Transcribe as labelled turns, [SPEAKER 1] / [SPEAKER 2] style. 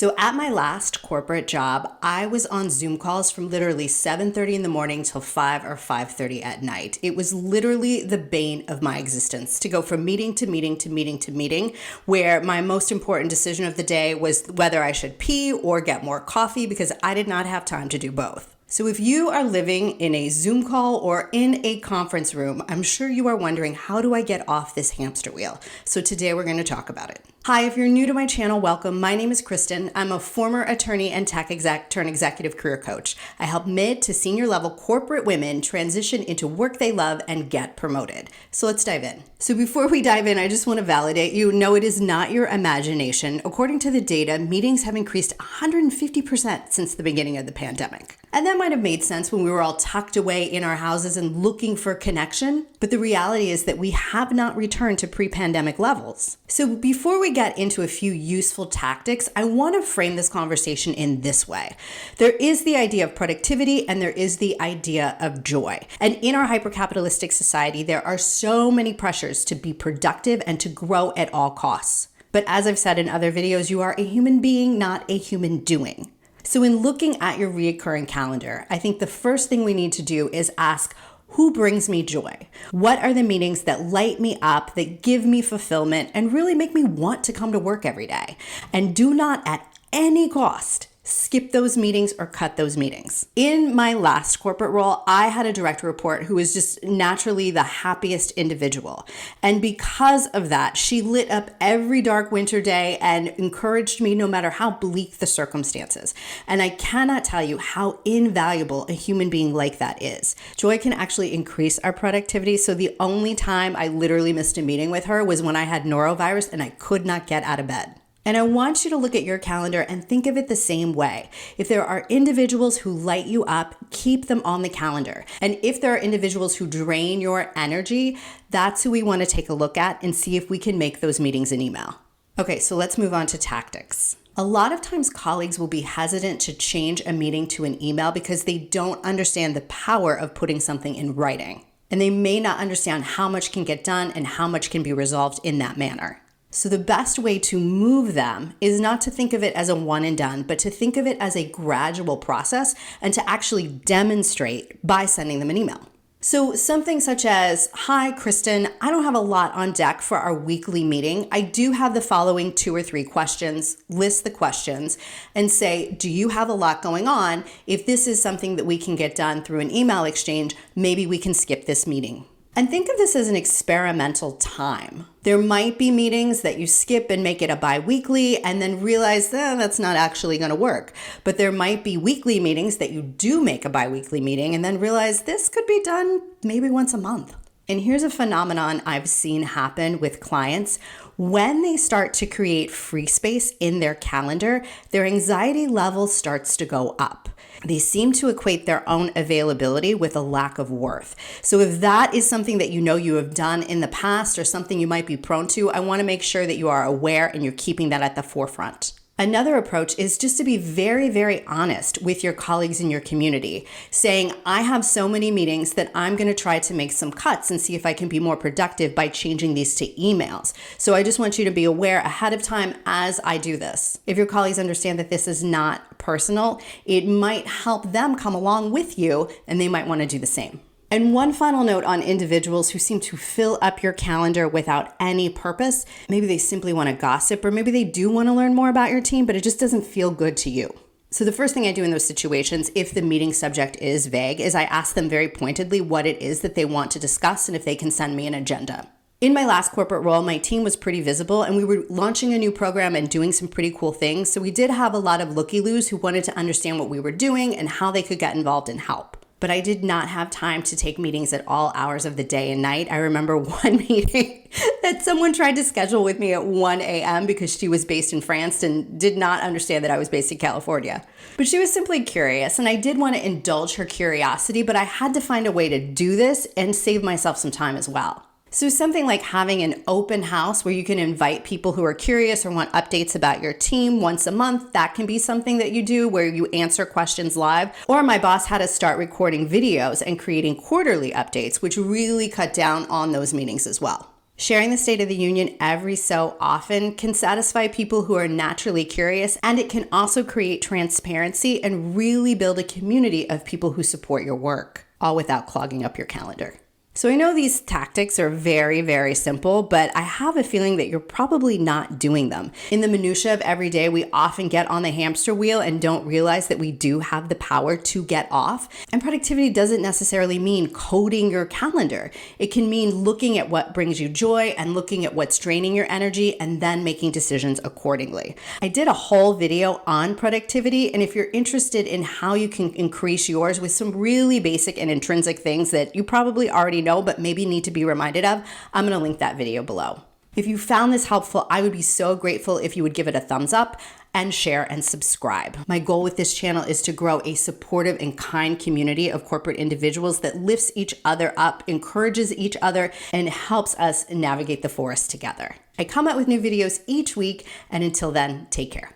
[SPEAKER 1] So at my last corporate job, I was on Zoom calls from literally 7:30 in the morning till 5 or 5:30 at night. It was literally the bane of my existence to go from meeting to meeting to meeting to meeting, where my most important decision of the day was whether I should pee or get more coffee because I did not have time to do both. So if you are living in a Zoom call or in a conference room, I'm sure you are wondering, how do I get off this hamster wheel? So today we're going to talk about it. Hi, if you're new to my channel, welcome. My name is Kristen. I'm a former attorney and tech exec turned executive career coach. I help mid to senior level corporate women transition into work they love and get promoted. So let's dive in. So before we dive in, I just want to validate you. No, it is not your imagination. According to the data, meetings have increased 150% since the beginning of the pandemic. And that might have made sense when we were all tucked away in our houses and looking for connection. But the reality is that we have not returned to pre-pandemic levels. So before we get into a few useful tactics, I want to frame this conversation in this way. There is the idea of productivity and there is the idea of joy. And in our hyper-capitalistic society, there are so many pressures to be productive and to grow at all costs. But as I've said in other videos, you are a human being, not a human doing. So in looking at your reoccurring calendar, I think the first thing we need to do is ask, who brings me joy? What are the meetings that light me up, that give me fulfillment, and really make me want to come to work every day? And do not at any cost skip those meetings or cut those meetings. In my last corporate role, I had a direct report who was just naturally the happiest individual. And because of that, she lit up every dark winter day and encouraged me no matter how bleak the circumstances. And I cannot tell you how invaluable a human being like that is. Joy can actually increase our productivity. So the only time I literally missed a meeting with her was when I had norovirus and I could not get out of bed. And I want you to look at your calendar and think of it the same way. If there are individuals who light you up, keep them on the calendar. And if there are individuals who drain your energy, that's who we want to take a look at and see if we can make those meetings an email. Okay, so let's move on to tactics. A lot of times colleagues will be hesitant to change a meeting to an email because they don't understand the power of putting something in writing. And they may not understand how much can get done and how much can be resolved in that manner. So the best way to move them is not to think of it as a one and done, but to think of it as a gradual process and to actually demonstrate by sending them an email. So something such as, hi, Kristen, I don't have a lot on deck for our weekly meeting. I do have the following 2 or 3 questions, list the questions and say, do you have a lot going on? If this is something that we can get done through an email exchange, maybe we can skip this meeting. And think of this as an experimental time. There might be meetings that you skip and make it a bi-weekly and then realize that's not actually going to work. But there might be weekly meetings that you do make a bi-weekly meeting and then realize this could be done maybe once a month. And here's a phenomenon I've seen happen with clients. When they start to create free space in their calendar, their anxiety level starts to go up. They seem to equate their own availability with a lack of worth. So if that is something that you know you have done in the past or something you might be prone to, I want to make sure that you are aware and you're keeping that at the forefront. Another approach is just to be very, very honest with your colleagues in your community, saying, I have so many meetings that I'm going to try to make some cuts and see if I can be more productive by changing these to emails. So I just want you to be aware ahead of time as I do this. If your colleagues understand that this is not personal, it might help them come along with you and they might want to do the same. And one final note on individuals who seem to fill up your calendar without any purpose. Maybe they simply want to gossip, or maybe they do want to learn more about your team, but it just doesn't feel good to you. So the first thing I do in those situations, if the meeting subject is vague, is I ask them very pointedly what it is that they want to discuss and if they can send me an agenda. In my last corporate role, my team was pretty visible and we were launching a new program and doing some pretty cool things. So we did have a lot of looky-loos who wanted to understand what we were doing and how they could get involved and help. But I did not have time to take meetings at all hours of the day and night. I remember one meeting that someone tried to schedule with me at 1 a.m. because she was based in France and did not understand that I was based in California. But she was simply curious, and I did want to indulge her curiosity, but I had to find a way to do this and save myself some time as well. So something like having an open house where you can invite people who are curious or want updates about your team once a month, that can be something that you do where you answer questions live. Or my boss had us start recording videos and creating quarterly updates, which really cut down on those meetings as well. Sharing the State of the Union every so often can satisfy people who are naturally curious, and it can also create transparency and really build a community of people who support your work, all without clogging up your calendar. So I know these tactics are very, very simple, but I have a feeling that you're probably not doing them. In the minutia of every day, we often get on the hamster wheel and don't realize that we do have the power to get off. And productivity doesn't necessarily mean coding your calendar. It can mean looking at what brings you joy and looking at what's draining your energy and then making decisions accordingly. I did a whole video on productivity, and if you're interested in how you can increase yours with some really basic and intrinsic things that you probably already know but maybe need to be reminded of, I'm going to link that video below. If you found this helpful, I would be so grateful if you would give it a thumbs up and share and subscribe. My goal with this channel is to grow a supportive and kind community of corporate individuals that lifts each other up, encourages each other, and helps us navigate the forest together. I come out with new videos each week, and until then, take care.